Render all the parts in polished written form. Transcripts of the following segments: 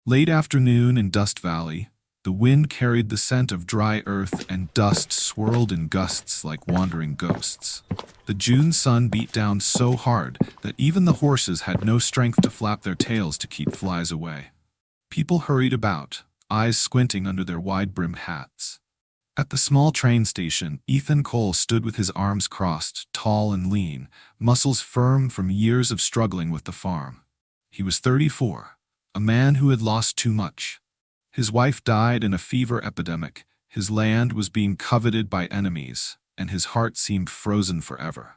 Late afternoon in Dust Valley, the wind carried the scent of dry earth and dust swirled in gusts like wandering ghosts. The June sun beat down so hard that even the horses had no strength to flap their tails to keep flies away. People hurried about, eyes squinting under their wide-brimmed hats. At the small train station, Ethan Cole stood with his arms crossed, tall and lean, muscles firm from years of struggling with the farm. He was 34. A man who had lost too much. His wife died in a fever epidemic, his land was being coveted by enemies, and his heart seemed frozen forever.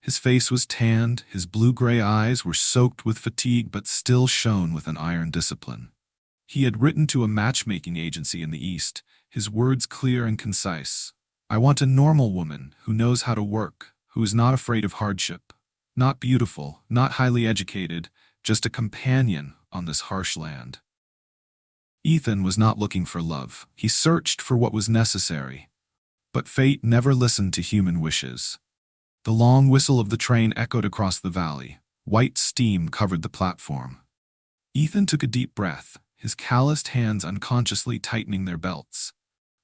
His face was tanned, his blue-gray eyes were soaked with fatigue but still shone with an iron discipline. He had written to a matchmaking agency in the East, his words clear and concise. "I want a normal woman who knows how to work, who is not afraid of hardship. Not beautiful, not highly educated, just a companion on this harsh land." Ethan was not looking for love. He searched for what was necessary. But fate never listened to human wishes. The long whistle of the train echoed across the valley. White steam covered the platform. Ethan took a deep breath, his calloused hands unconsciously tightening their belts.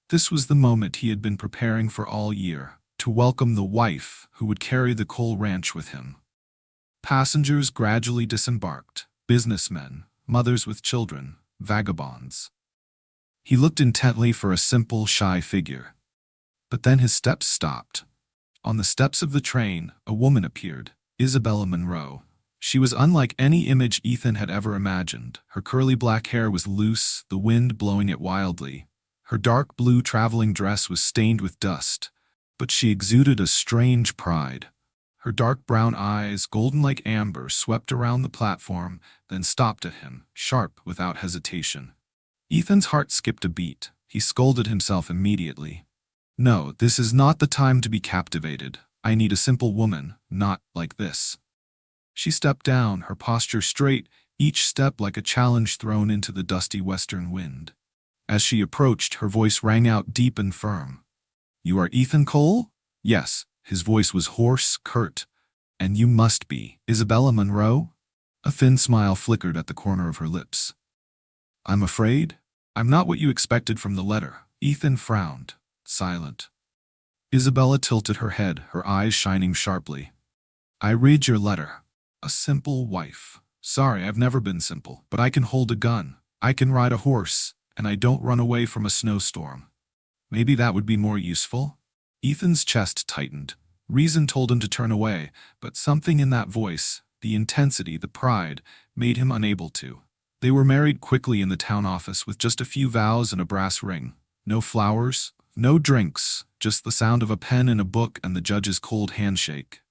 This was the moment he had been preparing for all year, to welcome the wife who would carry the Cole ranch with him. Passengers gradually disembarked. Businessmen, mothers with children, vagabonds. He looked intently for a simple, shy figure. But then his steps stopped. On the steps of the train, a woman appeared, Isabella Monroe. She was unlike any image Ethan had ever imagined. Her curly black hair was loose, the wind blowing it wildly. Her dark blue traveling dress was stained with dust, but she exuded a strange pride. Her dark brown eyes, golden like amber, swept around the platform, then stopped at him, sharp, without hesitation. Ethan's heart skipped a beat. He scolded himself immediately. "No, this is not the time to be captivated. I need a simple woman, not like this." She stepped down, her posture straight, each step like a challenge thrown into the dusty western wind. As she approached, her voice rang out deep and firm. "You are Ethan Cole?" "Yes." His voice was hoarse, curt. "And you must be Isabella Monroe?" A thin smile flickered at the corner of her lips. "I'm afraid I'm not what you expected from the letter." Ethan frowned, silent. Isabella tilted her head, her eyes shining sharply. "I read your letter. A simple wife. Sorry, I've never been simple, but I can hold a gun, I can ride a horse, and I don't run away from a snowstorm. Maybe that would be more useful?" Ethan's chest tightened. Reason told him to turn away, but something in that voice, the intensity, the pride, made him unable to. They were married quickly in the town office with just a few vows and a brass ring. No flowers, no drinks, just the sound of a pen in a book and the judge's cold handshake.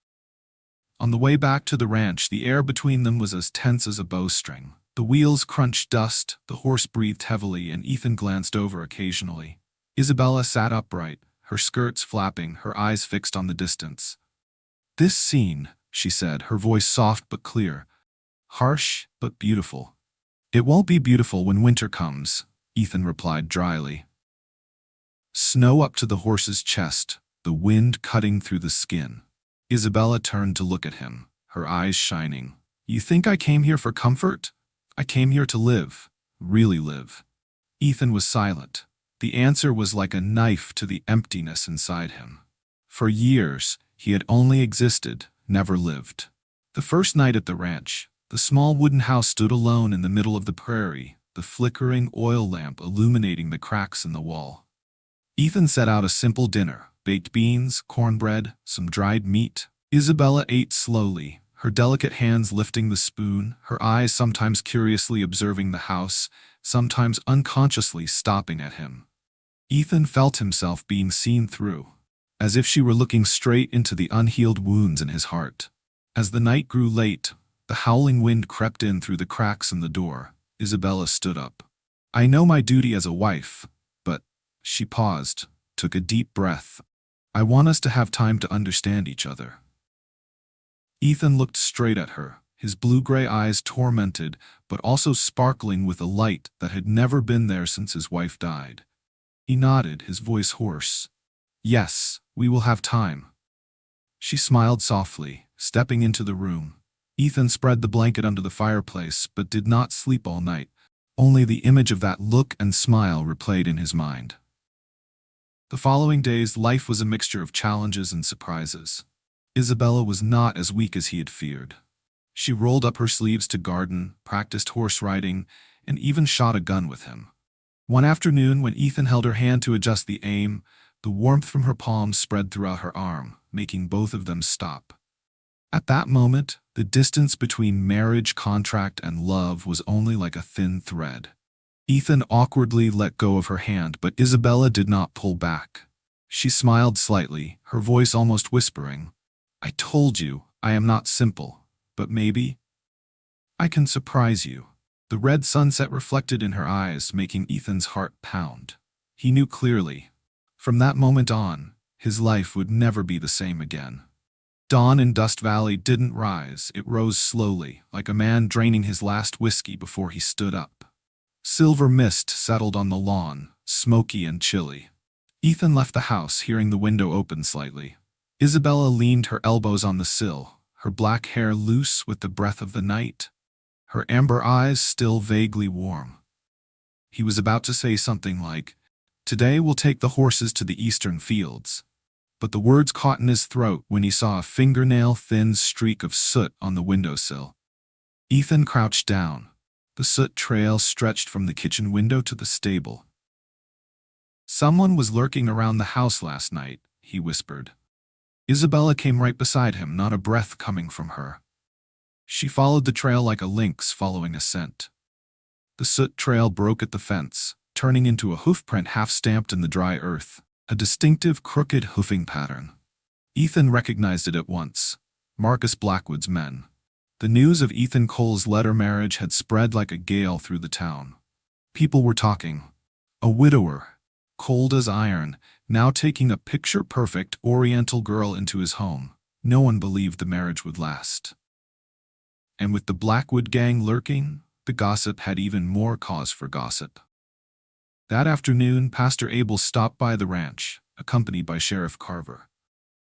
On the way back to the ranch, the air between them was as tense as a bowstring. The wheels crunched dust, the horse breathed heavily, and Ethan glanced over occasionally. Isabella sat upright, her skirts flapping, her eyes fixed on the distance. "This scene," she said, her voice soft but clear. "Harsh but beautiful." "It won't be beautiful when winter comes," Ethan replied dryly. Snow up to the horse's chest, the wind cutting through the skin. Isabella turned to look at him, her eyes shining. "You think I came here for comfort? I came here to live, really live." Ethan was silent. The answer was like a knife to the emptiness inside him. For years, he had only existed, never lived. The first night at the ranch, the small wooden house stood alone in the middle of the prairie, the flickering oil lamp illuminating the cracks in the wall. Ethan set out a simple dinner, baked beans, cornbread, some dried meat. Isabella ate slowly, her delicate hands lifting the spoon, her eyes sometimes curiously observing the house, sometimes unconsciously stopping at him. Ethan felt himself being seen through, as if she were looking straight into the unhealed wounds in his heart. As the night grew late, the howling wind crept in through the cracks in the door. Isabella stood up. "I know my duty as a wife, but—" She paused, took a deep breath. "I want us to have time to understand each other." Ethan looked straight at her, his blue-gray eyes tormented, but also sparkling with a light that had never been there since his wife died. He nodded, his voice hoarse. "Yes, we will have time." She smiled softly, stepping into the room. Ethan spread the blanket under the fireplace, but did not sleep all night. Only the image of that look and smile replayed in his mind. The following days, life was a mixture of challenges and surprises. Isabella was not as weak as he had feared. She rolled up her sleeves to garden, practiced horse riding, and even shot a gun with him. One afternoon, when Ethan held her hand to adjust the aim, the warmth from her palm spread throughout her arm, making both of them stop. At that moment, the distance between marriage contract and love was only like a thin thread. Ethan awkwardly let go of her hand, but Isabella did not pull back. She smiled slightly, her voice almost whispering, "I told you, I am not simple, but maybe I can surprise you." The red sunset reflected in her eyes, making Ethan's heart pound. He knew clearly, from that moment on, his life would never be the same again. Dawn in Dust Valley didn't rise, it rose slowly, like a man draining his last whiskey before he stood up. Silver mist settled on the lawn, smoky and chilly. Ethan left the house, hearing the window open slightly. Isabella leaned her elbows on the sill, her black hair loose with the breath of the night, her amber eyes still vaguely warm. He was about to say something like, "Today we'll take the horses to the eastern fields," but the words caught in his throat when he saw a fingernail-thin streak of soot on the windowsill. Ethan crouched down. The soot trail stretched from the kitchen window to the stable. "Someone was lurking around the house last night," he whispered. Isabella came right beside him, not a breath coming from her. She followed the trail like a lynx following a scent. The soot trail broke at the fence, turning into a hoofprint half-stamped in the dry earth, a distinctive crooked hoofing pattern. Ethan recognized it at once. Marcus Blackwood's men. The news of Ethan Cole's letter marriage had spread like a gale through the town. People were talking. A widower, cold as iron, now taking a picture-perfect Oriental girl into his home. No one believed the marriage would last. And with the Blackwood gang lurking, the gossip had even more cause for gossip. That afternoon, Pastor Abel stopped by the ranch, accompanied by Sheriff Carver.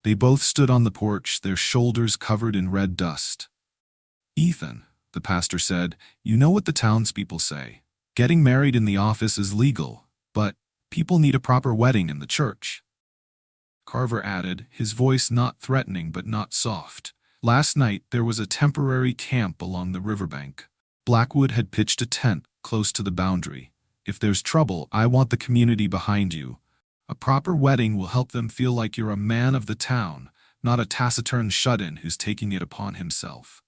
They both stood on the porch, their shoulders covered in red dust. "Ethan," the pastor said, "you know what the townspeople say. Getting married in the office is legal, but people need a proper wedding in the church." Carver added, his voice not threatening but not soft, "Last night there was a temporary camp along the riverbank. Blackwood had pitched a tent close to the boundary. If there's trouble, I want the community behind you. A proper wedding will help them feel like you're a man of the town, not a taciturn shut-in who's taking it upon himself."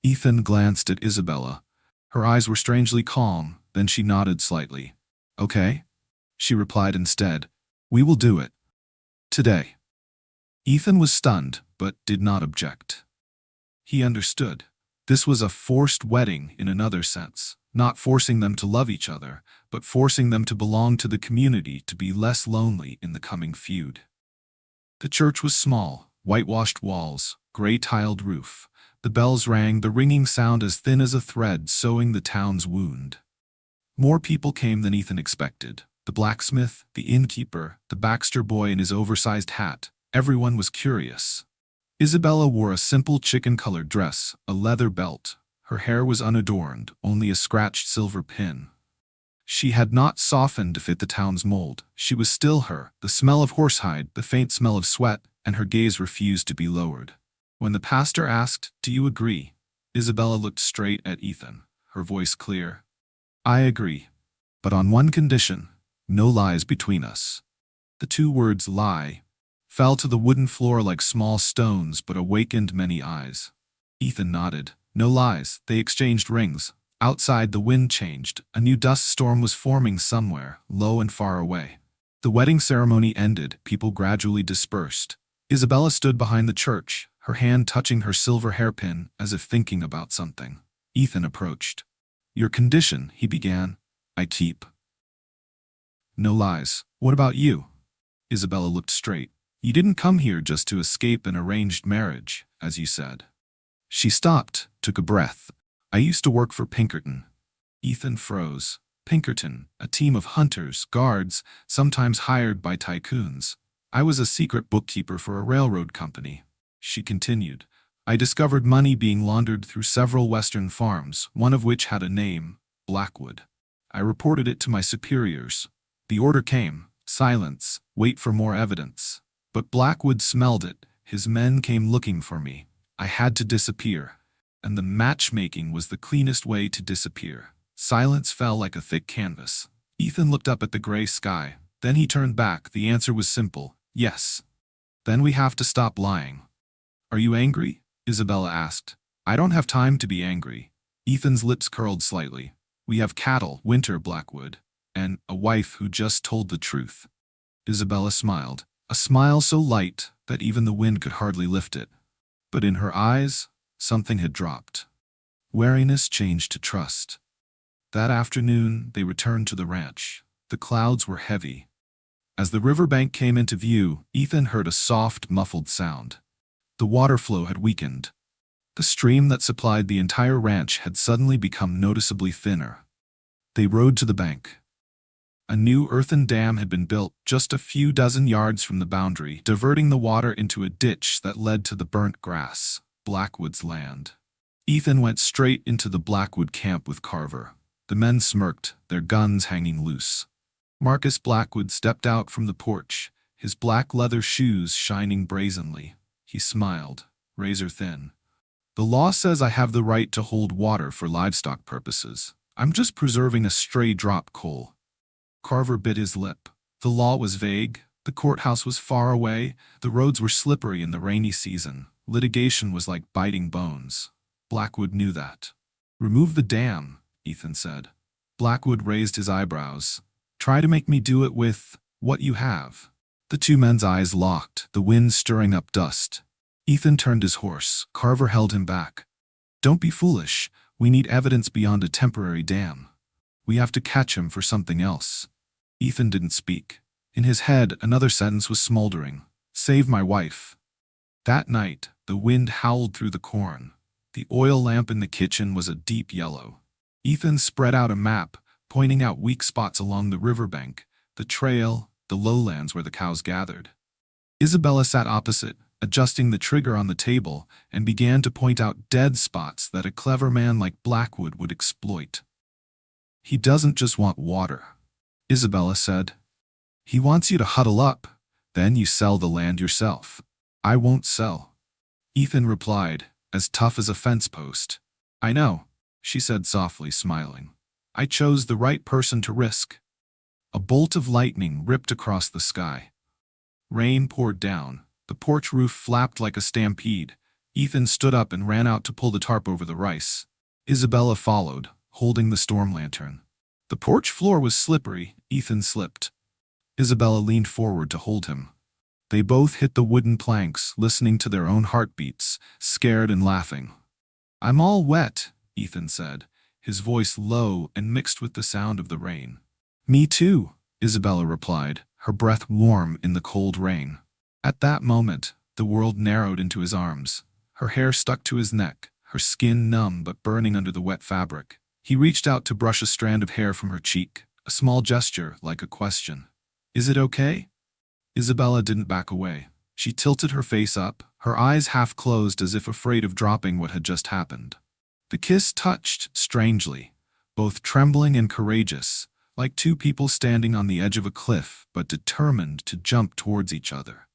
Ethan glanced at Isabella. Her eyes were strangely calm, then she nodded slightly. "Okay," she replied instead. "We will do it. Today." Ethan was stunned, but did not object. He understood. This was a forced wedding in another sense, not forcing them to love each other, but forcing them to belong to the community, to be less lonely in the coming feud. The church was small, whitewashed walls, gray-tiled roof. The bells rang, the ringing sound as thin as a thread sewing the town's wound. More people came than Ethan expected. The blacksmith, the innkeeper, the Baxter boy in his oversized hat. Everyone was curious. Isabella wore a simple chicken-colored dress, a leather belt. Her hair was unadorned, only a scratched silver pin. She had not softened to fit the town's mold. She was still her, the smell of horsehide, the faint smell of sweat, and her gaze refused to be lowered. When the pastor asked, "Do you agree?" Isabella looked straight at Ethan, her voice clear. "I agree. But on one condition, no lies between us." The two words "lie" fell to the wooden floor like small stones but awakened many eyes. Ethan nodded. No lies. They exchanged rings. Outside, the wind changed. A new dust storm was forming somewhere, low and far away. The wedding ceremony ended. People gradually dispersed. Isabella stood behind the church, her hand touching her silver hairpin as if thinking about something. Ethan approached. "Your condition," he began. "I keep." "No lies. What about you?" Isabella looked straight. "You didn't come here just to escape an arranged marriage, as you said." She stopped, took a breath. "I used to work for Pinkerton." Ethan froze. Pinkerton, a team of hunters, guards, sometimes hired by tycoons. "I was a secret bookkeeper for a railroad company." She continued. "I discovered money being laundered through several western farms, one of which had a name, Blackwood. I reported it to my superiors. The order came, silence, wait for more evidence. But Blackwood smelled it. His men came looking for me. I had to disappear. And the matchmaking was the cleanest way to disappear. Silence fell like a thick canvas. Ethan looked up at the gray sky. Then he turned back. The answer was simple. Yes. Then we have to stop lying. Are you angry? Isabella asked. I don't have time to be angry. Ethan's lips curled slightly. We have cattle, winter, Blackwood, and a wife who just told the truth. Isabella smiled, a smile so light that even the wind could hardly lift it. But in her eyes, something had dropped. Wariness changed to trust. That afternoon, they returned to the ranch. The clouds were heavy. As the riverbank came into view, Ethan heard a soft, muffled sound. The water flow had weakened. The stream that supplied the entire ranch had suddenly become noticeably thinner. They rode to the bank. A new earthen dam had been built just a few dozen yards from the boundary, diverting the water into a ditch that led to the burnt grass, Blackwood's land. Ethan went straight into the Blackwood camp with Carver. The men smirked, their guns hanging loose. Marcus Blackwood stepped out from the porch, his black leather shoes shining brazenly. He smiled, razor thin. The law says I have the right to hold water for livestock purposes. I'm just preserving a stray drop coal. Carver bit his lip. The law was vague. The courthouse was far away. The roads were slippery in the rainy season. Litigation was like biting bones. Blackwood knew that. Remove the dam, Ethan said. Blackwood raised his eyebrows. Try to make me do it with what you have. The two men's eyes locked, the wind stirring up dust. Ethan turned his horse. Carver held him back. Don't be foolish. We need evidence beyond a temporary dam. We have to catch him for something else. Ethan didn't speak. In his head, another sentence was smoldering. Save my wife. That night, the wind howled through the corn. The oil lamp in the kitchen was a deep yellow. Ethan spread out a map, pointing out weak spots along the riverbank, the trail, the lowlands where the cows gathered. Isabella sat opposite, adjusting the trigger on the table, and began to point out dead spots that a clever man like Blackwood would exploit. He doesn't just want water, Isabella said. He wants you to huddle up, then you sell the land yourself. I won't sell. Ethan replied, as tough as a fence post. I know, she said softly, smiling. I chose the right person to risk. A bolt of lightning ripped across the sky. Rain poured down. The porch roof flapped like a stampede. Ethan stood up and ran out to pull the tarp over the rice. Isabella followed, holding the storm lantern. The porch floor was slippery. Ethan slipped. Isabella leaned forward to hold him. They both hit the wooden planks, listening to their own heartbeats, scared and laughing. I'm all wet, Ethan said, his voice low and mixed with the sound of the rain. Me too, Isabella replied, her breath warm in the cold rain. At that moment, the world narrowed into his arms. Her hair stuck to his neck, her skin numb but burning under the wet fabric. He reached out to brush a strand of hair from her cheek, a small gesture like a question. Is it okay? Isabella didn't back away. She tilted her face up, her eyes half closed as if afraid of dropping what had just happened. The kiss touched strangely, both trembling and courageous, like two people standing on the edge of a cliff but determined to jump towards each other.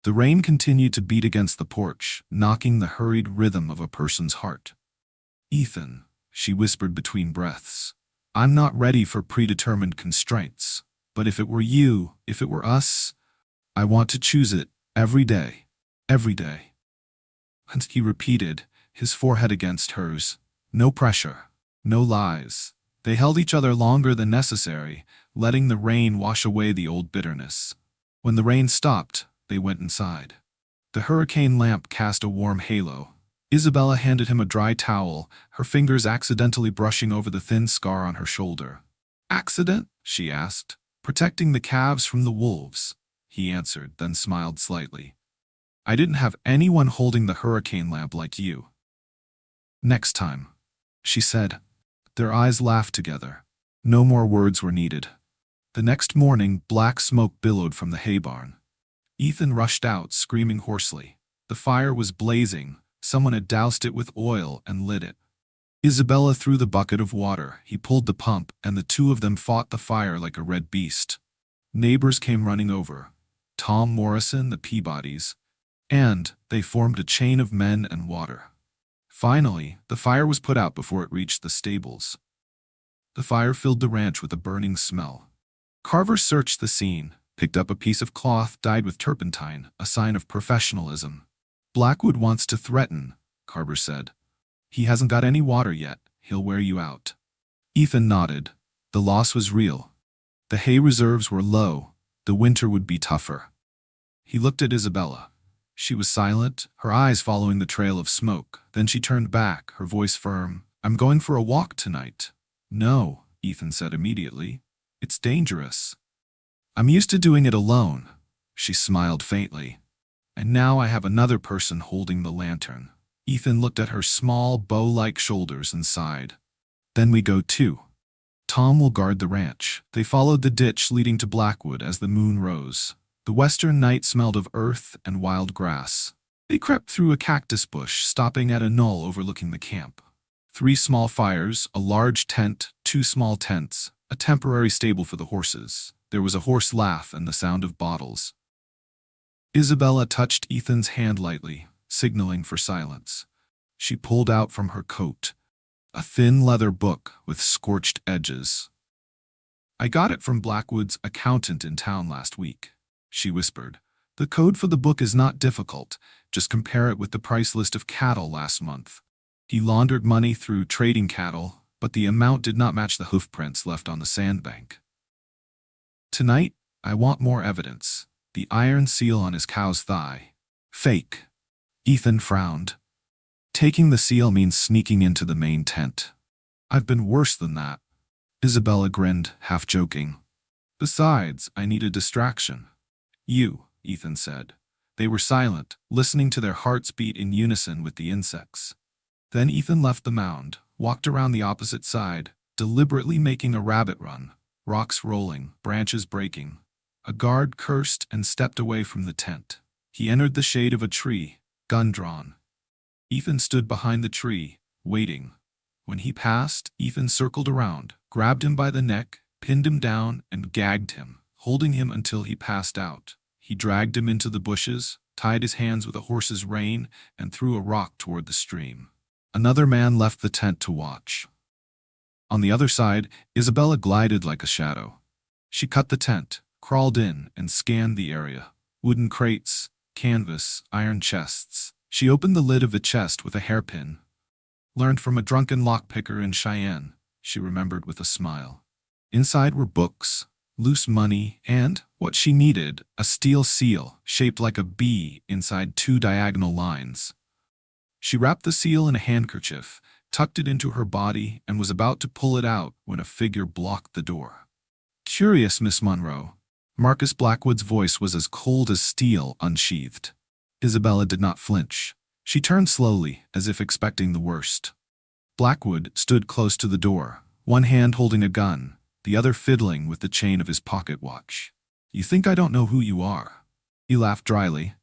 The rain continued to beat against the porch, knocking the hurried rhythm of a person's heart. Ethan, she whispered between breaths, I'm not ready for predetermined constraints, but if it were you, if it were us, I want to choose it every day, every day. And he repeated, his forehead against hers. No pressure, no lies. They held each other longer than necessary, letting the rain wash away the old bitterness. When the rain stopped, they went inside. The hurricane lamp cast a warm halo. Isabella handed him a dry towel, her fingers accidentally brushing over the thin scar on her shoulder. Accident? She asked. Protecting the calves from the wolves, he answered, then smiled slightly. I didn't have anyone holding the hurricane lamp like you. Next time, she said. Their eyes laughed together. No more words were needed. The next morning, black smoke billowed from the hay barn. Ethan rushed out, screaming hoarsely. The fire was blazing. Someone had doused it with oil and lit it. Isabella threw the bucket of water. He pulled the pump, and the two of them fought the fire like a red beast. Neighbors came running over. Tom Morrison, the Peabodys, and they formed a chain of men and water. Finally, the fire was put out before it reached the stables. The fire filled the ranch with a burning smell. Carver searched the scene, picked up a piece of cloth dyed with turpentine, a sign of professionalism. "Blackwood wants to threaten," Carver said. "He hasn't got any water yet. He'll wear you out." Ethan nodded. The loss was real. The hay reserves were low. The winter would be tougher. He looked at Isabella. She was silent, her eyes following the trail of smoke. Then she turned back, her voice firm. "I'm going for a walk tonight." "No," Ethan said immediately. "It's dangerous." "I'm used to doing it alone." She smiled faintly. "And now I have another person holding the lantern." Ethan looked at her small, bow-like shoulders and sighed. "Then we go too. Tom will guard the ranch." They followed the ditch leading to Blackwood as the moon rose. The western night smelled of earth and wild grass. They crept through a cactus bush, stopping at a knoll overlooking the camp. 3 small fires, a large tent, 2 small tents, a temporary stable for the horses. There was a hoarse laugh and the sound of bottles. Isabella touched Ethan's hand lightly, signaling for silence. She pulled out from her coat a thin leather book with scorched edges. "I got it from Blackwood's accountant in town last week," she whispered. "The code for the book is not difficult. Just compare it with the price list of cattle last month." He laundered money through trading cattle, but the amount did not match the hoofprints left on the sandbank. "Tonight, I want more evidence." The iron seal on his cow's thigh. "Fake." Ethan frowned. "Taking the seal means sneaking into the main tent." "I've been worse than that." Isabella grinned, half joking. "Besides, I need a distraction." "You," Ethan said. They were silent, listening to their hearts beat in unison with the insects. Then Ethan left the mound, walked around the opposite side, deliberately making a rabbit run, rocks rolling, branches breaking. A guard cursed and stepped away from the tent. He entered the shade of a tree, gun drawn. Ethan stood behind the tree, waiting. When he passed, Ethan circled around, grabbed him by the neck, pinned him down, and gagged him, holding him until he passed out. He dragged him into the bushes, tied his hands with a horse's rein, and threw a rock toward the stream. Another man left the tent to watch. On the other side, Isabella glided like a shadow. She cut the tent, crawled in, and scanned the area. Wooden crates, canvas, iron chests. She opened the lid of the chest with a hairpin. "Learned from a drunken lockpicker in Cheyenne," she remembered with a smile. Inside were books, loose money, and, what she needed, a steel seal shaped like a bee inside 2 diagonal lines. She wrapped the seal in a handkerchief, tucked it into her body, and was about to pull it out when a figure blocked the door. "Curious, Miss Monroe." Marcus Blackwood's voice was as cold as steel unsheathed. Isabella did not flinch. She turned slowly, as if expecting the worst. Blackwood stood close to the door, one hand holding a gun, the other fiddling with the chain of his pocket watch. "You think I don't know who you are?" He laughed dryly.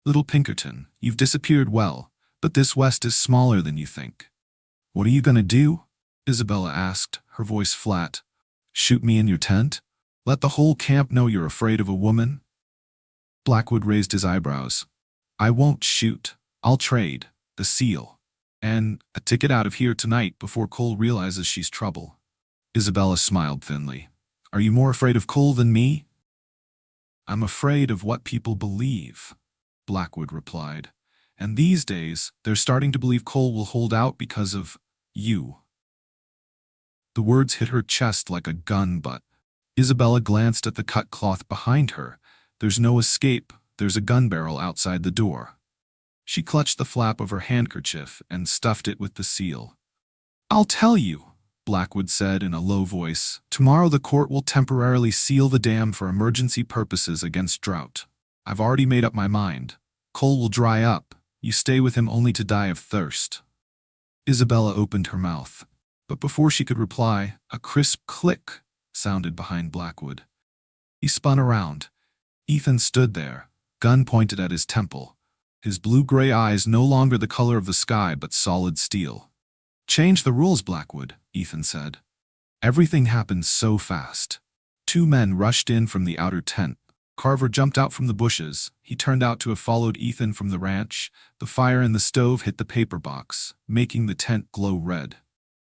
"Little Pinkerton, you've disappeared well, but this West is smaller than you think." "What are you gonna do?" Isabella asked, her voice flat. "Shoot me in your tent? Let the whole camp know you're afraid of a woman?" Blackwood raised his eyebrows. "I won't shoot. I'll trade the seal and a ticket out of here tonight before Cole realizes she's trouble." Isabella smiled thinly. "Are you more afraid of Cole than me?" "I'm afraid of what people believe," Blackwood replied. "And these days, they're starting to believe Cole will hold out because of you." The words hit her chest like a gun butt. Isabella glanced at the cut cloth behind her. There's no escape. There's a gun barrel outside the door. She clutched the flap of her handkerchief and stuffed it with the seal. "I'll tell you," Blackwood said in a low voice. "Tomorrow the court will temporarily seal the dam for emergency purposes against drought. I've already made up my mind. Cole will dry up. You stay with him only to die of thirst." Isabella opened her mouth, but before she could reply, a crisp click sounded behind Blackwood. He spun around. Ethan stood there, gun pointed at his temple, his blue-gray eyes no longer the color of the sky but solid steel. Change the rules, Blackwood, Ethan said. Everything happened so fast. Two men rushed in from the outer tent. Carver jumped out from the bushes. He turned out to have followed Ethan from the ranch. The fire in the stove hit the paper box, making the tent glow red.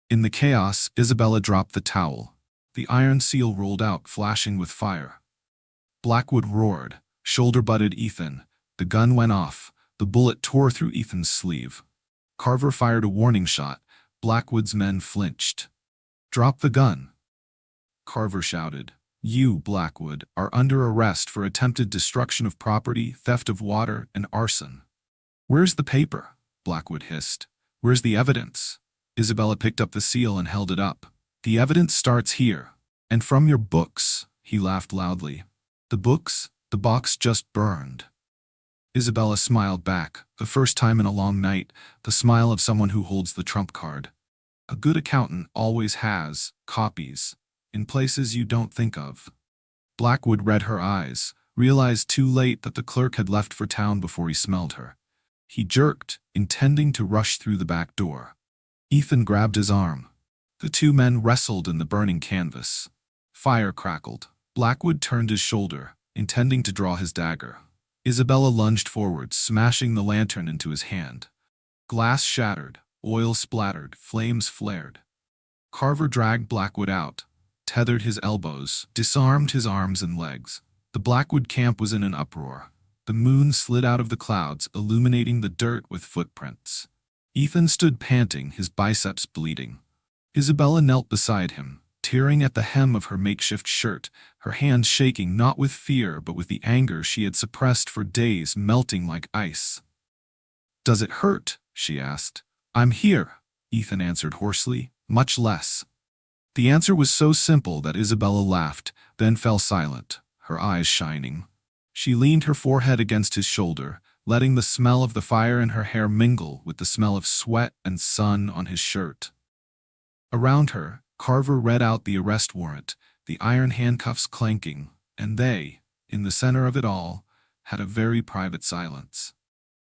In the chaos, Isabella dropped the towel. The iron seal rolled out, flashing with fire. Blackwood roared, shoulder-butted Ethan. The gun went off. The bullet tore through Ethan's sleeve. Carver fired a warning shot. Blackwood's men flinched. "Drop the gun," Carver shouted. "You, Blackwood, are under arrest for attempted destruction of property, theft of water, and arson." "Where's the paper?" Blackwood hissed. "Where's the evidence?" Isabella picked up the seal and held it up. "The evidence starts here. And from your books," he laughed loudly. "The books? The box just burned." Isabella smiled back, the first time in a long night, the smile of someone who holds the trump card. A good accountant always has copies, in places you don't think of. Blackwood read her eyes, realized too late that the clerk had left for town before he smelled her. He jerked, intending to rush through the back door. Ethan grabbed his arm. The two men wrestled in the burning canvas. Fire crackled. Blackwood turned his shoulder, intending to draw his dagger. Isabella lunged forward, smashing the lantern into his hand. Glass shattered, oil splattered, flames flared. Carver dragged Blackwood out, tethered his elbows, disarmed his arms and legs. The Blackwood camp was in an uproar. The moon slid out of the clouds, illuminating the dirt with footprints. Ethan stood panting, his biceps bleeding. Isabella knelt beside him, tearing at the hem of her makeshift shirt, her hands shaking not with fear but with the anger she had suppressed for days, melting like ice. "Does it hurt?" she asked. "I'm here," Ethan answered hoarsely. "Much less." The answer was so simple that Isabella laughed, then fell silent, her eyes shining. She leaned her forehead against his shoulder, letting the smell of the fire in her hair mingle with the smell of sweat and sun on his shirt. Around her, Carver read out the arrest warrant, the iron handcuffs clanking, and they, in the center of it all, had a very private silence.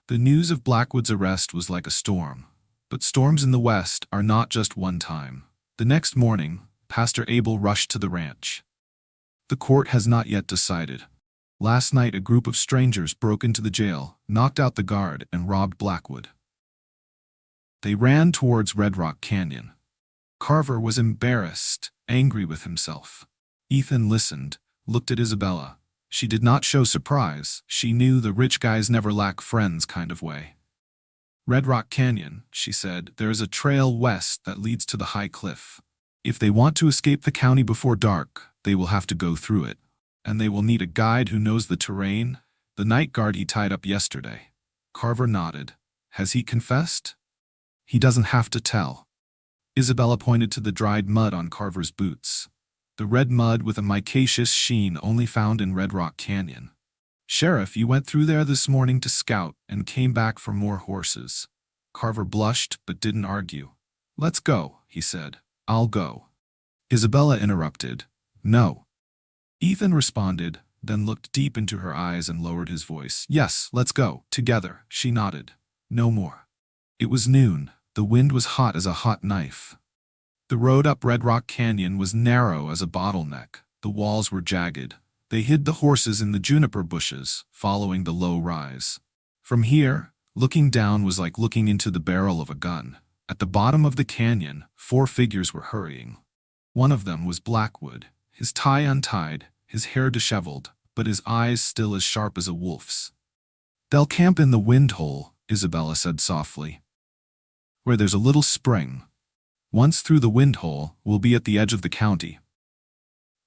The news of Blackwood's arrest was like a storm, but storms in the West are not just one time. The next morning, Pastor Abel rushed to the ranch. "The court has not yet decided. Last night a group of strangers broke into the jail, knocked out the guard, and robbed Blackwood. They ran towards Red Rock Canyon." Carver was embarrassed, angry with himself. Ethan listened, looked at Isabella. She did not show surprise. She knew the rich guys never lack friends kind of way. "Red Rock Canyon," she said. "There is a trail west that leads to the high cliff. If they want to escape the county before dark, they will have to go through it. And they will need a guide who knows the terrain. The night guard he tied up yesterday." Carver nodded. "Has he confessed?" "He doesn't have to tell." Isabella pointed to the dried mud on Carver's boots. The red mud with a micaceous sheen only found in Red Rock Canyon. "Sheriff, you went through there this morning to scout and came back for more horses." Carver blushed but didn't argue. "Let's go," he said. "I'll go." Isabella interrupted. "No." Ethan responded, then looked deep into her eyes and lowered his voice. "Yes, let's go, together." She nodded. "No more." It was noon. The wind was hot as a hot knife. The road up Red Rock Canyon was narrow as a bottleneck. The walls were jagged. They hid the horses in the juniper bushes, following the low rise. From here, looking down was like looking into the barrel of a gun. At the bottom of the canyon, 4 figures were hurrying. One of them was Blackwood, his tie untied, his hair disheveled, but his eyes still as sharp as a wolf's. "They'll camp in the wind hole," Isabella said softly, "where there's a little spring. Once through the wind hole, we'll be at the edge of the county."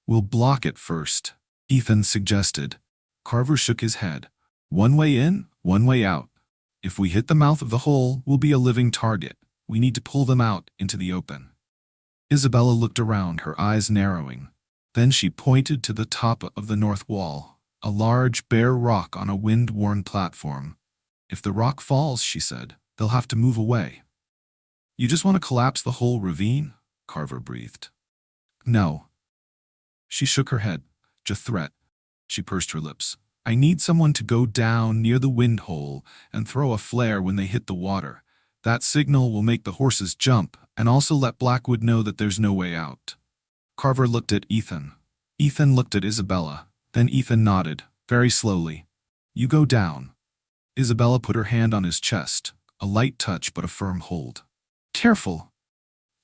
"We'll block it first," Ethan suggested. Carver shook his head. "One way in, one way out. If we hit the mouth of the hole, we'll be a living target. We need to pull them out into the open." Isabella looked around, her eyes narrowing. Then she pointed to the top of the north wall, a large, bare rock on a wind-worn platform. "If the rock falls," she said, "they'll have to move away." "You just want to collapse the whole ravine?" Carver breathed. "No." She shook her head. "Just threat." She pursed her lips. "I need someone to go down near the wind hole and throw a flare when they hit the water. That signal will make the horses jump and also let Blackwood know that there's no way out. Carver looked at Ethan. Ethan looked at Isabella. Then Ethan nodded, very slowly. You go down. Isabella put her hand on his chest, a light touch but a firm hold. Careful.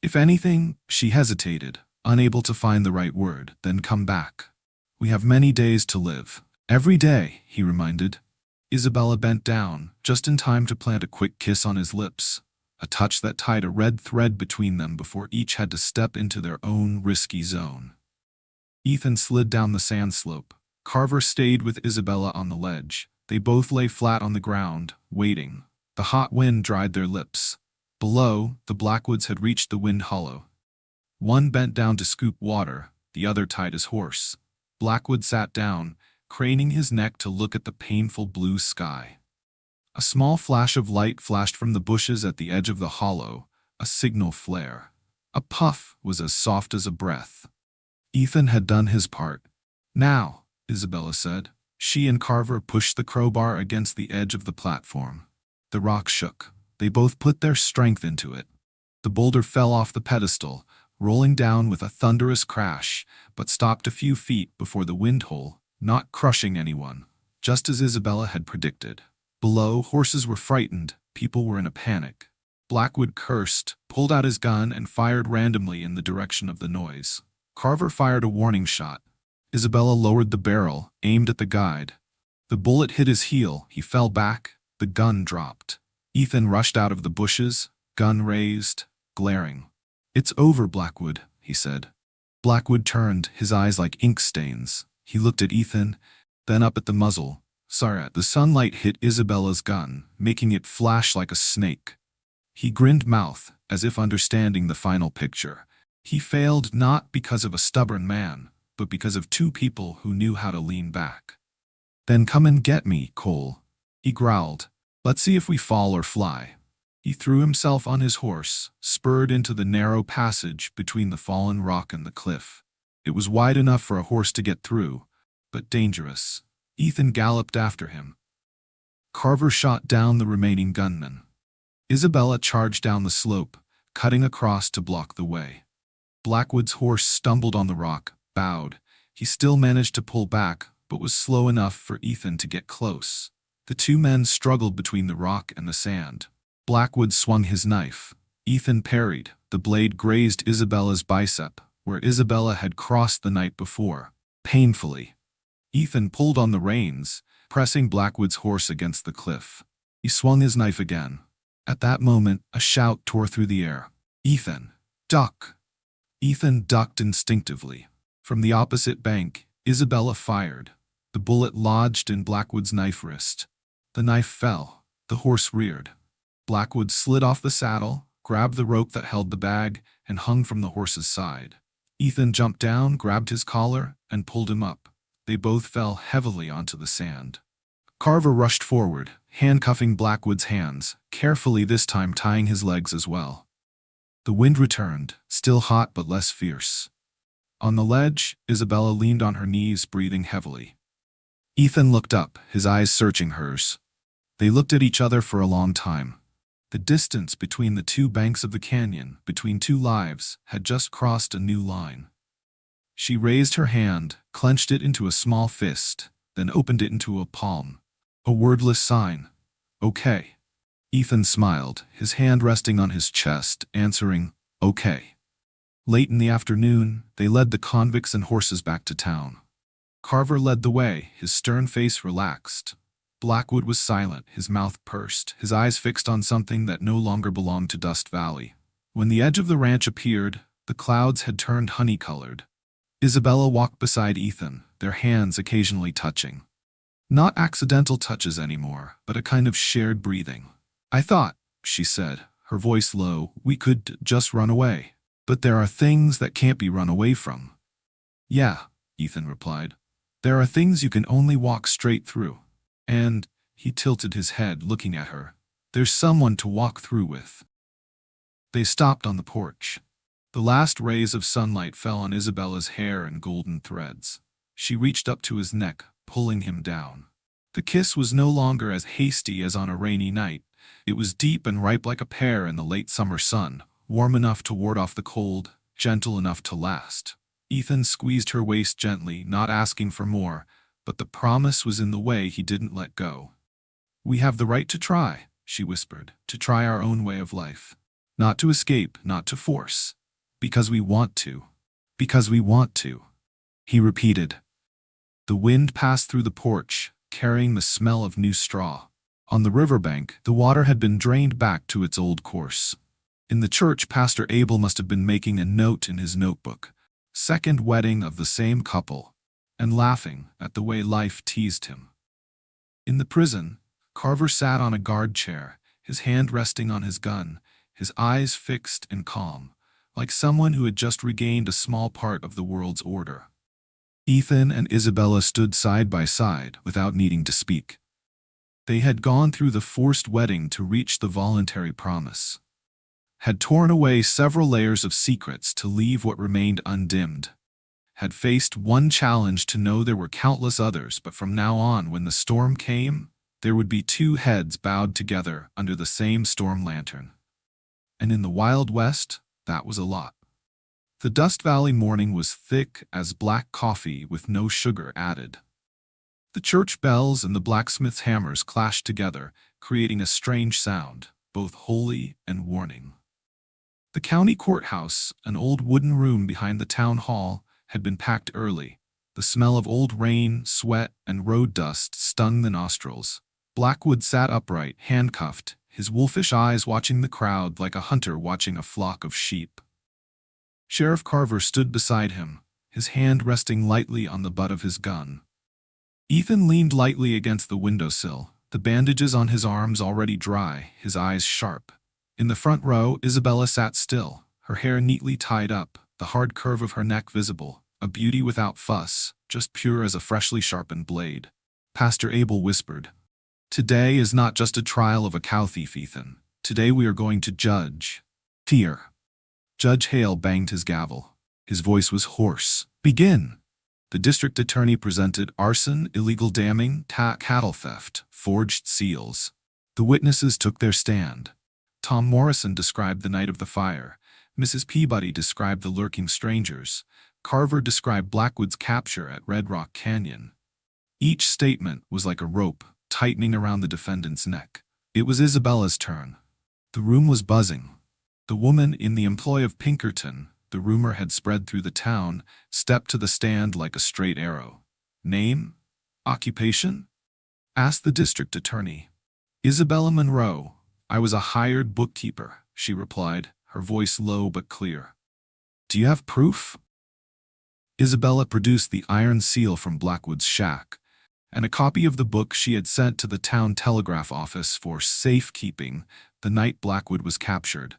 If anything, she hesitated, unable to find the right word, then come back. We have many days to live. Every day, he reminded. Isabella bent down, just in time to plant a quick kiss on his lips, a touch that tied a red thread between them before each had to step into their own risky zone. Ethan slid down the sand slope. Carver stayed with Isabella on the ledge. They both lay flat on the ground, waiting. The hot wind dried their lips. Below, the Blackwoods had reached the wind hollow. One bent down to scoop water, the other tied his horse. Blackwood sat down, craning his neck to look at the painful blue sky. A small flash of light flashed from the bushes at the edge of the hollow, a signal flare. A puff was as soft as a breath. Ethan had done his part. Now, Isabella said. She and Carver pushed the crowbar against the edge of the platform. The rock shook. They both put their strength into it. The boulder fell off the pedestal, rolling down with a thunderous crash, but stopped a few feet before the wind hole, not crushing anyone, just as Isabella had predicted. Below, horses were frightened, people were in a panic. Blackwood cursed, pulled out his gun, and fired randomly in the direction of the noise. Carver fired a warning shot. Isabella lowered the barrel, aimed at the guide. The bullet hit his heel, he fell back, the gun dropped. Ethan rushed out of the bushes, gun raised, glaring. It's over, Blackwood, he said. Blackwood turned, his eyes like ink stains. He looked at Ethan, then up at the muzzle. Sorry, the sunlight hit Isabella's gun, making it flash like a snake. He grinned mouth, as if understanding the final picture. He failed not because of a stubborn man, but because of two people who knew how to lean back. Then come and get me, Cole, he growled. Let's see if we fall or fly. He threw himself on his horse, spurred into the narrow passage between the fallen rock and the cliff. It was wide enough for a horse to get through, but dangerous. Ethan galloped after him. Carver shot down the remaining gunmen. Isabella charged down the slope, cutting across to block the way. Blackwood's horse stumbled on the rock, bowed. He still managed to pull back, but was slow enough for Ethan to get close. The two men struggled between the rock and the sand. Blackwood swung his knife. Ethan parried. The blade grazed Isabella's bicep, where Isabella had crossed the night before, painfully. Ethan pulled on the reins, pressing Blackwood's horse against the cliff. He swung his knife again. At that moment, a shout tore through the air. Ethan, duck! Ethan ducked instinctively. From the opposite bank, Isabella fired. The bullet lodged in Blackwood's knife wrist. The knife fell. The horse reared. Blackwood slid off the saddle, grabbed the rope that held the bag, and hung from the horse's side. Ethan jumped down, grabbed his collar, and pulled him up. They both fell heavily onto the sand. Carver rushed forward, handcuffing Blackwood's hands, carefully this time tying his legs as well. The wind returned, still hot but less fierce. On the ledge, Isabella leaned on her knees, breathing heavily. Ethan looked up, his eyes searching hers. They looked at each other for a long time. The distance between the two banks of the canyon, between two lives, had just crossed a new line. She raised her hand, clenched it into a small fist, then opened it into a palm. A wordless sign. Okay. Ethan smiled, his hand resting on his chest, answering, okay. Late in the afternoon, they led the convicts and horses back to town. Carver led the way, his stern face relaxed. Blackwood was silent, his mouth pursed, his eyes fixed on something that no longer belonged to Dust Valley. When the edge of the ranch appeared, the clouds had turned honey-colored. Isabella walked beside Ethan, their hands occasionally touching. Not accidental touches anymore, but a kind of shared breathing. I thought, she said, her voice low, we could just run away. But there are things that can't be run away from. Yeah, Ethan replied. There are things you can only walk straight through. And, he tilted his head looking at her, there's someone to walk through with. They stopped on the porch. The last rays of sunlight fell on Isabella's hair and golden threads. She reached up to his neck, pulling him down. The kiss was no longer as hasty as on a rainy night, It was deep and ripe like a pear in the late summer sun, warm enough to ward off the cold, gentle enough to last. Ethan squeezed her waist gently, not asking for more, but the promise was in the way he didn't let go. "We have the right to try," she whispered, "to try our own way of life. Not to escape, not to force. Because we want to. Because we want to," he repeated. The wind passed through the porch, carrying the smell of new straw. On the riverbank, the water had been drained back to its old course. In the church, Pastor Abel must have been making a note in his notebook. Second wedding of the same couple, and laughing at the way life teased him. In the prison, Carver sat on a guard chair, his hand resting on his gun, his eyes fixed and calm, like someone who had just regained a small part of the world's order. Ethan and Isabella stood side by side without needing to speak. They had gone through the forced wedding to reach the voluntary promise, had torn away several layers of secrets to leave what remained undimmed, had faced one challenge to know there were countless others, but from now on, when the storm came, there would be two heads bowed together under the same storm lantern. And in the Wild West, that was a lot. The Dust Valley morning was thick as black coffee with no sugar added. The church bells and the blacksmith's hammers clashed together, creating a strange sound, both holy and warning. The county courthouse, an old wooden room behind the town hall, had been packed early. The smell of old rain, sweat, and road dust stung the nostrils. Blackwood sat upright, handcuffed, his wolfish eyes watching the crowd like a hunter watching a flock of sheep. Sheriff Carver stood beside him, his hand resting lightly on the butt of his gun. Ethan leaned lightly against the windowsill, the bandages on his arms already dry, his eyes sharp. In the front row, Isabella sat still, her hair neatly tied up, the hard curve of her neck visible, a beauty without fuss, just pure as a freshly sharpened blade. Pastor Abel whispered, "Today is not just a trial of a cow thief, Ethan. Today we are going to judge fear." Judge Hale banged his gavel. His voice was hoarse. "Begin." The district attorney presented arson, illegal damming, cattle theft, forged seals. The witnesses took their stand. Tom Morrison described the night of the fire. Mrs. Peabody described the lurking strangers. Carver described Blackwood's capture at Red Rock Canyon. Each statement was like a rope, tightening around the defendant's neck. It was Isabella's turn. The room was buzzing. The woman in the employ of Pinkerton, the rumor had spread through the town, stepped to the stand like a straight arrow. "Name? Occupation?" asked the district attorney. "Isabella Monroe. I was a hired bookkeeper," she replied, her voice low but clear. "Do you have proof?" Isabella produced the iron seal from Blackwood's shack, and a copy of the book she had sent to the town telegraph office for safekeeping the night Blackwood was captured.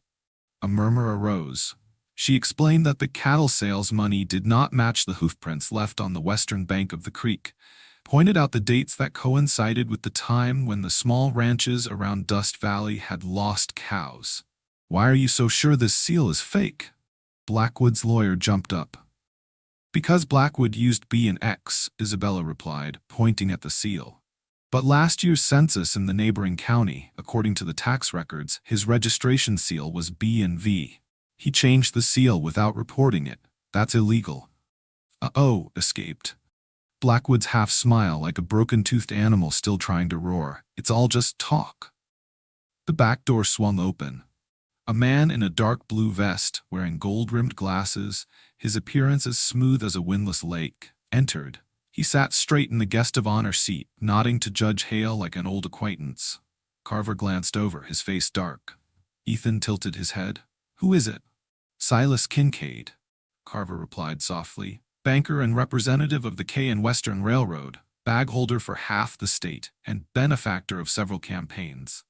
A murmur arose. She explained that the cattle sales money did not match the hoofprints left on the western bank of the creek, pointed out the dates that coincided with the time when the small ranches around Dust Valley had lost cows. "Why are you so sure this seal is fake?" Blackwood's lawyer jumped up. "Because Blackwood used B and X," Isabella replied, pointing at the seal. "But last year's census in the neighboring county, according to the tax records, his registration seal was B and V. He changed the seal without reporting it. That's illegal." "Oh," escaped Blackwood's half-smile, like a broken-toothed animal still trying to roar. "It's all just talk." The back door swung open. A man in a dark blue vest, wearing gold-rimmed glasses, his appearance as smooth as a windless lake, entered. He sat straight in the guest of honor seat, nodding to Judge Hale like an old acquaintance. Carver glanced over, his face dark. Ethan tilted his head. "Who is it?" "Silas Kincaid," Carver replied softly. "Banker and representative of the K and Western Railroad, bag holder for half the state, and benefactor of several campaigns."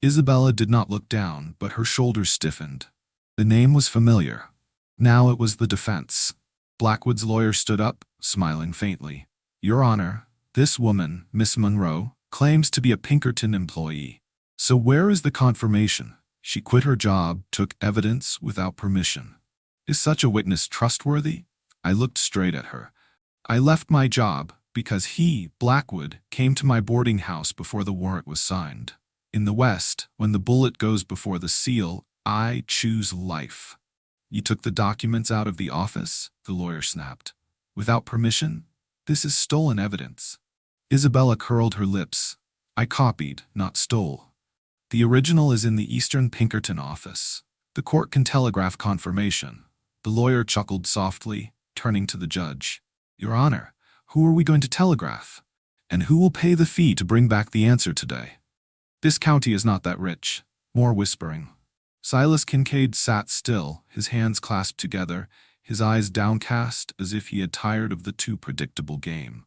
Isabella did not look down, but her shoulders stiffened. The name was familiar. Now it was the defense. Blackwood's lawyer stood up, smiling faintly. "Your Honor, this woman, Miss Monroe, claims to be a Pinkerton employee. So where is the confirmation? She quit her job, took evidence without permission. Is such a witness trustworthy?" I looked straight at her. "I left my job because he, Blackwood, came to my boarding house before the warrant was signed." In the West, when the bullet goes before the seal, I choose life. You took the documents out of the office, the lawyer snapped. Without permission? This is stolen evidence. Isabella curled her lips. I copied, not stole. The original is in the Eastern Pinkerton office. The court can telegraph confirmation. The lawyer chuckled softly, turning to the judge. Your Honor, who are we going to telegraph? And who will pay the fee to bring back the answer today? This county is not that rich. More whispering. Silas Kincaid sat still, his hands clasped together, his eyes downcast as if he had tired of the too predictable game.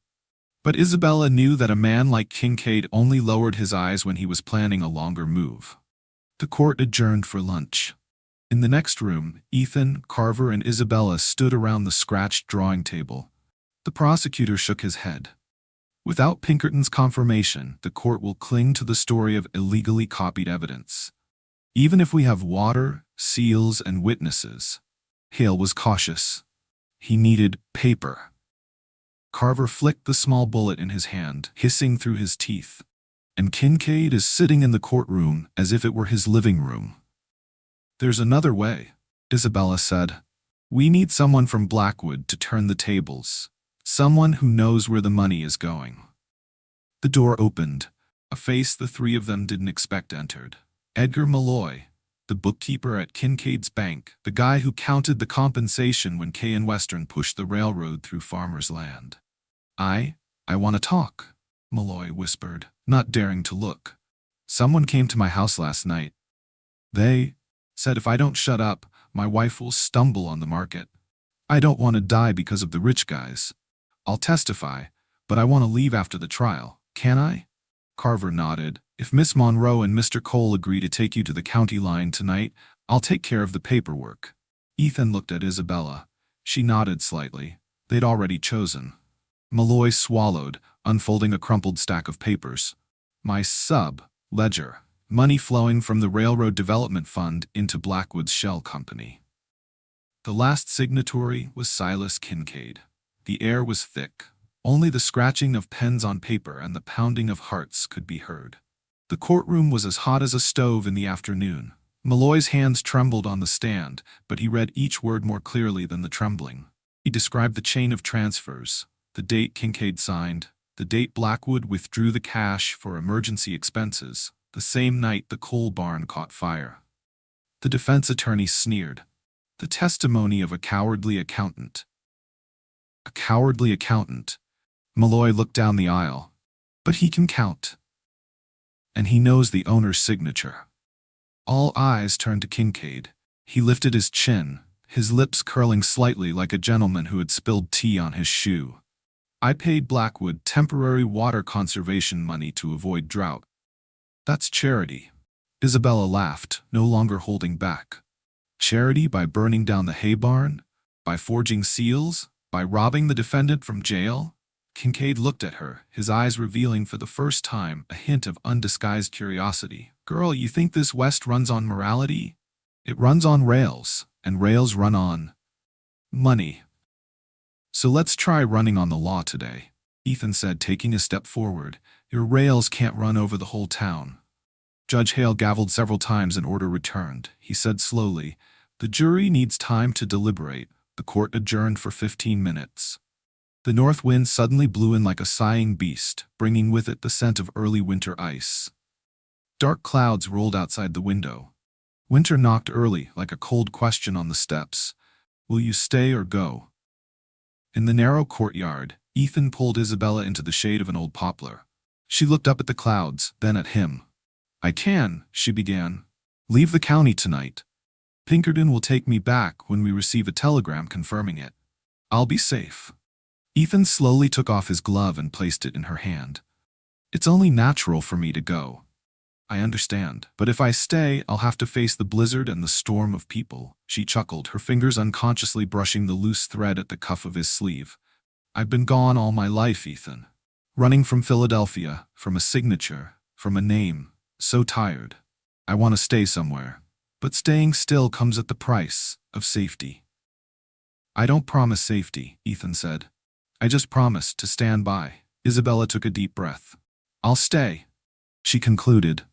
But Isabella knew that a man like Kincaid only lowered his eyes when he was planning a longer move. The court adjourned for lunch. In the next room, Ethan, Carver, and Isabella stood around the scratched drawing table. The prosecutor shook his head. Without Pinkerton's confirmation, the court will cling to the story of illegally copied evidence. Even if we have water, seals, and witnesses. Hale was cautious. He needed paper. Carver flicked the small bullet in his hand, hissing through his teeth. And Kincaid is sitting in the courtroom as if it were his living room. There's another way, Isabella said. We need someone from Blackwood to turn the tables. Someone who knows where the money is going. The door opened. A face the three of them didn't expect entered. Edgar Malloy, the bookkeeper at Kincaid's bank, the guy who counted the compensation when Kay and Western pushed the railroad through farmers' land. I want to talk, Malloy whispered, not daring to look. Someone came to my house last night. They said if I don't shut up, my wife will stumble on the market. I don't want to die because of the rich guys. I'll testify, but I want to leave after the trial. Can I? Carver nodded. If Miss Monroe and Mr. Cole agree to take you to the county line tonight, I'll take care of the paperwork. Ethan looked at Isabella. She nodded slightly. They'd already chosen. Malloy swallowed, unfolding a crumpled stack of papers. My ledger. Money flowing from the Railroad Development Fund into Blackwood's shell company. The last signatory was Silas Kincaid. The air was thick. Only the scratching of pens on paper and the pounding of hearts could be heard. The courtroom was as hot as a stove in the afternoon. Malloy's hands trembled on the stand, but he read each word more clearly than the trembling. He described the chain of transfers, the date Kincaid signed, the date Blackwood withdrew the cash for emergency expenses, the same night the coal barn caught fire. The defense attorney sneered. The testimony of a cowardly accountant. A cowardly accountant. Malloy looked down the aisle. But he can count. And he knows the owner's signature. All eyes turned to Kincaid. He lifted his chin, his lips curling slightly like a gentleman who had spilled tea on his shoe. I paid Blackwood temporary water conservation money to avoid drought. That's charity. Isabella laughed, no longer holding back. Charity by burning down the hay barn? By forging seals? By robbing the defendant from jail? Kincaid looked at her, his eyes revealing for the first time a hint of undisguised curiosity. Girl, you think this West runs on morality? It runs on rails, and rails run on money. So let's try running on the law today, Ethan said, taking a step forward. Your rails can't run over the whole town. Judge Hale gavelled several times and order returned. He said slowly, the jury needs time to deliberate. The court adjourned for 15 minutes. The north wind suddenly blew in like a sighing beast, bringing with it the scent of early winter ice. Dark clouds rolled outside the window. Winter knocked early, like a cold question on the steps. Will you stay or go? In the narrow courtyard, Ethan pulled Isabella into the shade of an old poplar. She looked up at the clouds, then at him. I can, she began. Leave the county tonight. Pinkerton will take me back when we receive a telegram confirming it. I'll be safe. Ethan slowly took off his glove and placed it in her hand. It's only natural for me to go. I understand, but if I stay, I'll have to face the blizzard and the storm of people. She chuckled, her fingers unconsciously brushing the loose thread at the cuff of his sleeve. I've been gone all my life, Ethan. Running from Philadelphia, from a signature, from a name. So tired. I want to stay somewhere. But staying still comes at the price of safety. I don't promise safety, Ethan said. I just promise to stand by. Isabella took a deep breath. I'll stay, she concluded.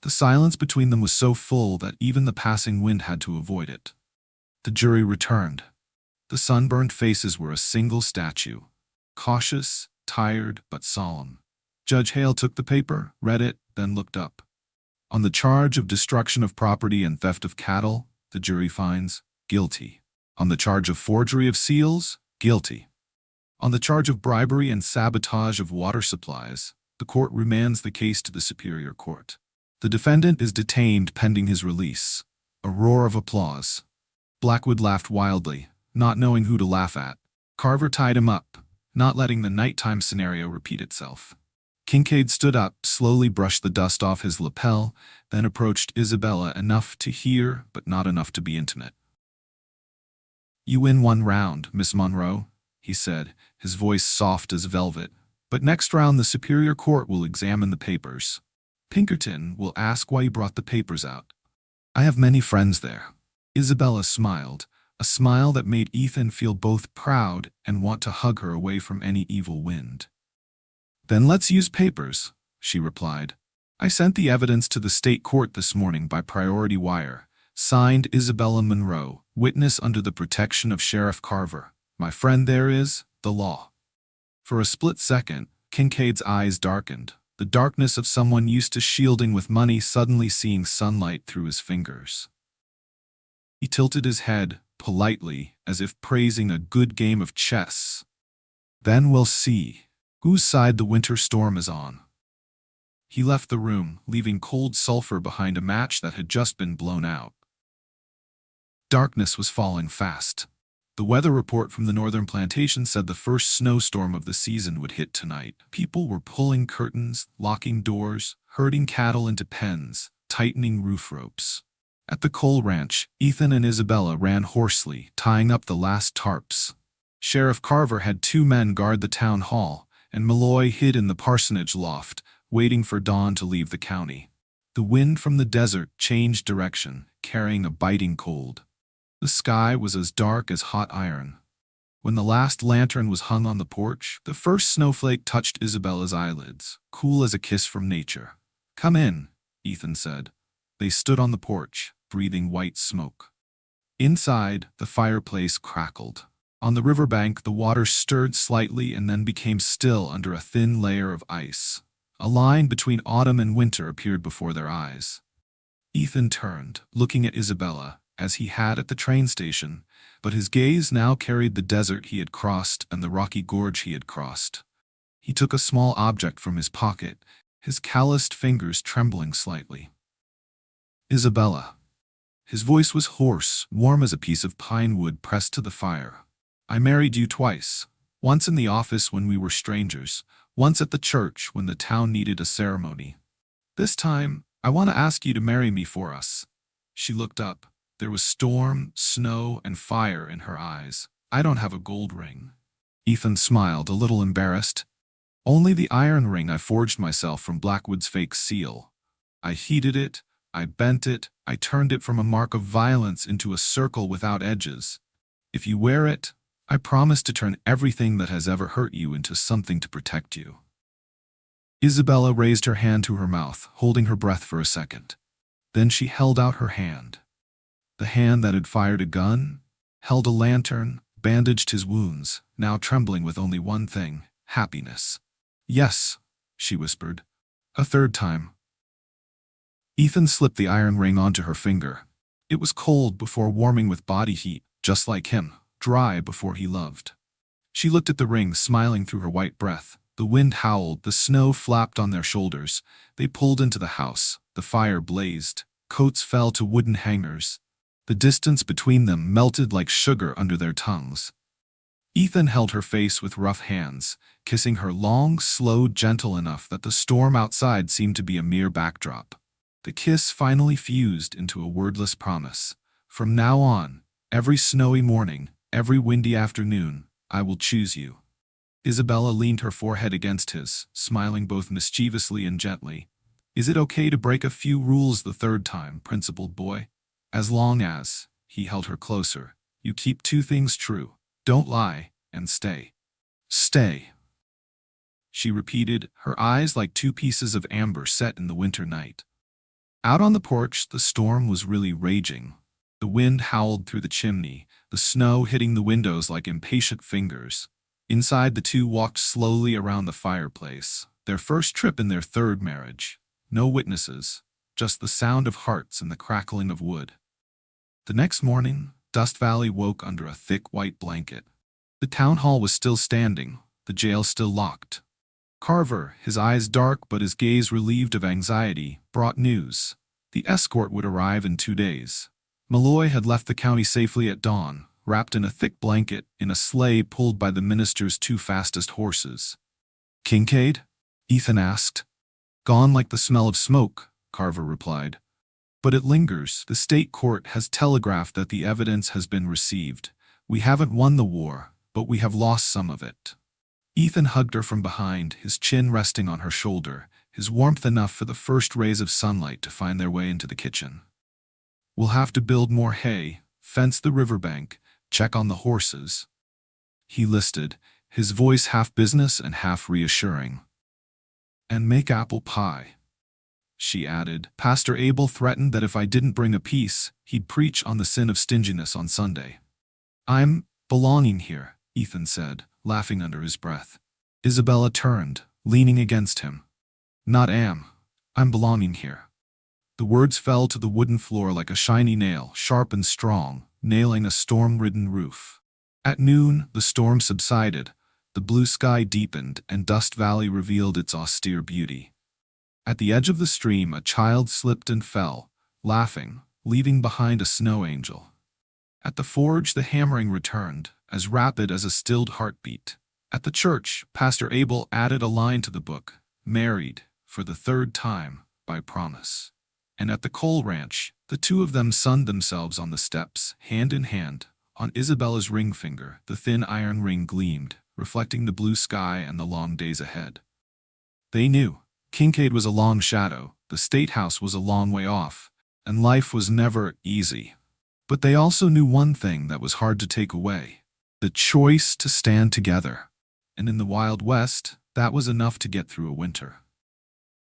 The silence between them was so full that even the passing wind had to avoid it. The jury returned. The sunburned faces were a single statue, cautious, tired, but solemn. Judge Hale took the paper, read it, then looked up. On the charge of destruction of property and theft of cattle, the jury finds guilty. On the charge of forgery of seals, guilty. On the charge of bribery and sabotage of water supplies, the court remands the case to the Superior Court. The defendant is detained pending his release. A roar of applause. Blackwood laughed wildly, not knowing who to laugh at. Carver tied him up, not letting the nighttime scenario repeat itself. Kincaid stood up, slowly brushed the dust off his lapel, then approached Isabella enough to hear, but not enough to be intimate. "You win one round, Miss Monroe," he said, his voice soft as velvet. "But next round the Superior Court will examine the papers. Pinkerton will ask why you brought the papers out. I have many friends there." Isabella smiled, a smile that made Ethan feel both proud and want to hug her away from any evil wind. "Then let's use papers," she replied. "I sent the evidence to the state court this morning by priority wire. Signed Isabella Monroe, witness under the protection of Sheriff Carver. My friend there is the law." For a split second, Kincaid's eyes darkened, the darkness of someone used to shielding with money suddenly seeing sunlight through his fingers. He tilted his head, politely, as if praising a good game of chess. "Then we'll see whose side the winter storm is on." He left the room, leaving cold sulfur behind a match that had just been blown out. Darkness was falling fast. The weather report from the northern plantation said the first snowstorm of the season would hit tonight. People were pulling curtains, locking doors, herding cattle into pens, tightening roof ropes. At the coal ranch, Ethan and Isabella ran hoarsely, tying up the last tarps. Sheriff Carver had 2 men guard the town hall, and Malloy hid in the parsonage loft, waiting for dawn to leave the county. The wind from the desert changed direction, carrying a biting cold. The sky was as dark as hot iron. When the last lantern was hung on the porch, the first snowflake touched Isabella's eyelids, cool as a kiss from nature. "Come in," Ethan said. They stood on the porch, breathing white smoke. Inside, the fireplace crackled. On the riverbank, the water stirred slightly and then became still under a thin layer of ice. A line between autumn and winter appeared before their eyes. Ethan turned, looking at Isabella, as he had at the train station, but his gaze now carried the desert he had crossed and the rocky gorge he had crossed. He took a small object from his pocket, his calloused fingers trembling slightly. "Isabella." His voice was hoarse, warm as a piece of pine wood pressed to the fire. "I married you twice. Once in the office when we were strangers, once at the church when the town needed a ceremony. This time, I want to ask you to marry me for us." She looked up. There was storm, snow, and fire in her eyes. "I don't have a gold ring." Ethan smiled, a little embarrassed. "Only the iron ring I forged myself from Blackwood's fake seal. I heated it, I bent it, I turned it from a mark of violence into a circle without edges. If you wear it, I promise to turn everything that has ever hurt you into something to protect you." Isabella raised her hand to her mouth, holding her breath for a second. Then she held out her hand. The hand that had fired a gun, held a lantern, bandaged his wounds, now trembling with only one thing: happiness. "Yes," she whispered. A third time. Ethan slipped the iron ring onto her finger. It was cold before warming with body heat, just like him, dry before he loved. She looked at the ring, smiling through her white breath. The wind howled, the snow flapped on their shoulders. They pulled into the house. The fire blazed. Coats fell to wooden hangers. The distance between them melted like sugar under their tongues. Ethan held her face with rough hands, kissing her long, slow, gentle enough that the storm outside seemed to be a mere backdrop. The kiss finally fused into a wordless promise. "From now on, every snowy morning, every windy afternoon, I will choose you." Isabella leaned her forehead against his, smiling both mischievously and gently. "Is it okay to break a few rules the third time, principled boy? As long as," he held her closer, "you keep 2 things true. Don't lie, and stay." "Stay," she repeated, her eyes like 2 pieces of amber set in the winter night. Out on the porch, the storm was really raging. The wind howled through the chimney, the snow hitting the windows like impatient fingers. Inside, the two walked slowly around the fireplace, their first trip in their third marriage. No witnesses, just the sound of hearts and the crackling of wood. The next morning, Dust Valley woke under a thick white blanket. The town hall was still standing, the jail still locked. Carver, his eyes dark but his gaze relieved of anxiety, brought news. The escort would arrive in 2 days. Malloy had left the county safely at dawn, wrapped in a thick blanket, in a sleigh pulled by the minister's 2 fastest horses. "Kincaid?" Ethan asked. "Gone like the smell of smoke," Carver replied. "But it lingers. The state court has telegraphed that the evidence has been received. We haven't won the war, but we have lost some of it." Ethan hugged her from behind, his chin resting on her shoulder, his warmth enough for the first rays of sunlight to find their way into the kitchen. "We'll have to build more hay, fence the riverbank, check on the horses," he listed, his voice half business and half reassuring. "And make apple pie," she added. "Pastor Abel threatened that if I didn't bring a piece, he'd preach on the sin of stinginess on Sunday." "I'm belonging here," Ethan said, laughing under his breath. Isabella turned, leaning against him. "Not I'm belonging here." The words fell to the wooden floor like a shiny nail, sharp and strong, nailing a storm-ridden roof. At noon, the storm subsided, the blue sky deepened, and Dust Valley revealed its austere beauty. At the edge of the stream, a child slipped and fell, laughing, leaving behind a snow angel. At the forge, the hammering returned, as rapid as a stilled heartbeat. At the church, Pastor Abel added a line to the book, "Married, for the 3rd time, by promise." And at the coal ranch, the 2 of them sunned themselves on the steps, hand in hand. On Isabella's ring finger, the thin iron ring gleamed, reflecting the blue sky and the long days ahead. They knew. Kincaid was a long shadow, the state house was a long way off, and life was never easy. But they also knew one thing that was hard to take away: the choice to stand together. And in the Wild West, that was enough to get through a winter.